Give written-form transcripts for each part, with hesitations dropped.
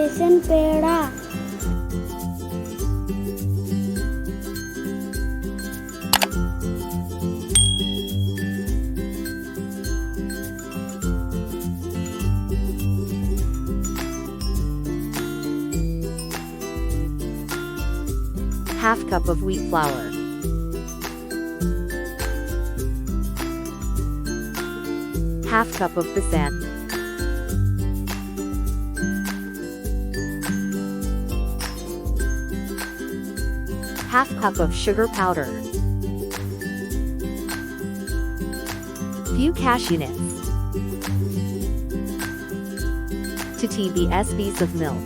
Besan peda. Half cup of wheat flour. Half cup of Besan. Half cup of sugar powder. Few cashew nuts. 2 tablespoons of milk.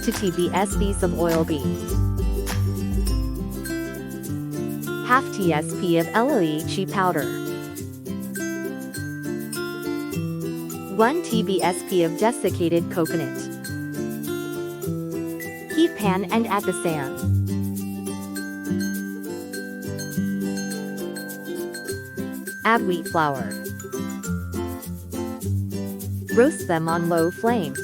2 tablespoons of oil beans. Half teaspoon of elaichi powder. 1 tablespoon of desiccated coconut. Heat pan and add Besan. Add wheat flour. Roast them on low flame.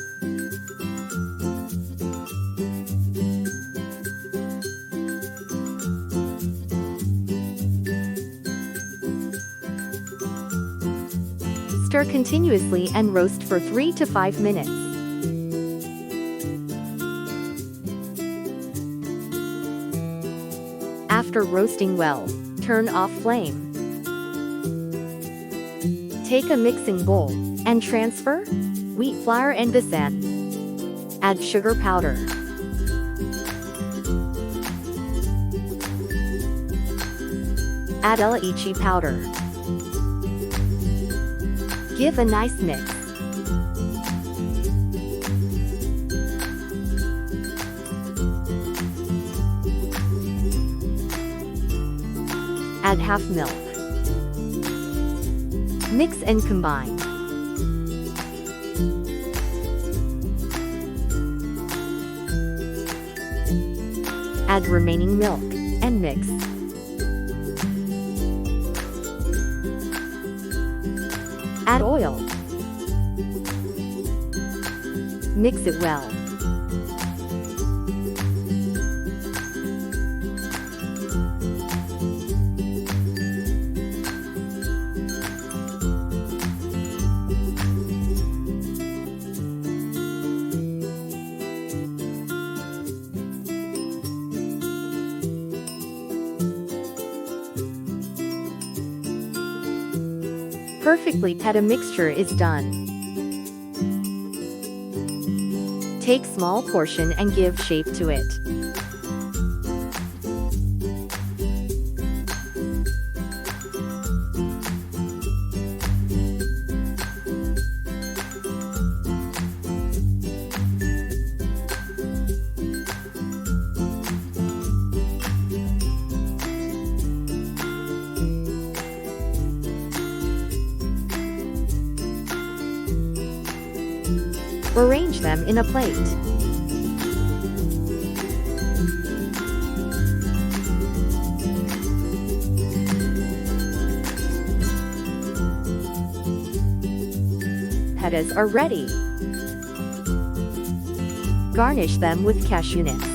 Stir continuously and roast for 3 to 5 minutes. After roasting well, turn off flame. Take a mixing bowl and transfer wheat flour and Besan. Add sugar powder. Add elaichi powder. Give a nice mix. Add half milk. Mix and combine. Add remaining milk and mix. Add oil. Mix it well. Perfectly peda mixture is done. Take small portion and give shape to it. Arrange them in a plate. Pedas are ready. Garnish them with cashew nuts.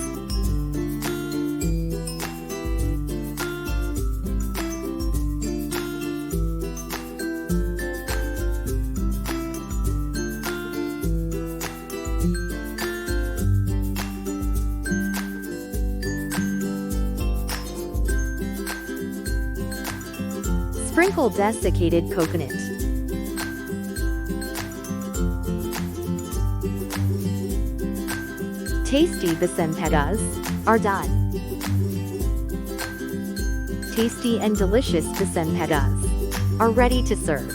Sprinkle desiccated coconut. Tasty Besan pedas are done. Tasty and delicious Besan pedas are ready to serve.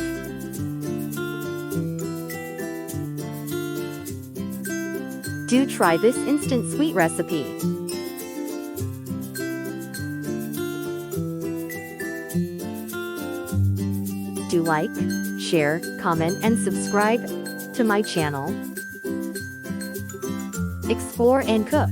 Do try this instant sweet recipe. Do like, share, comment and subscribe to my channel. Explore and cook.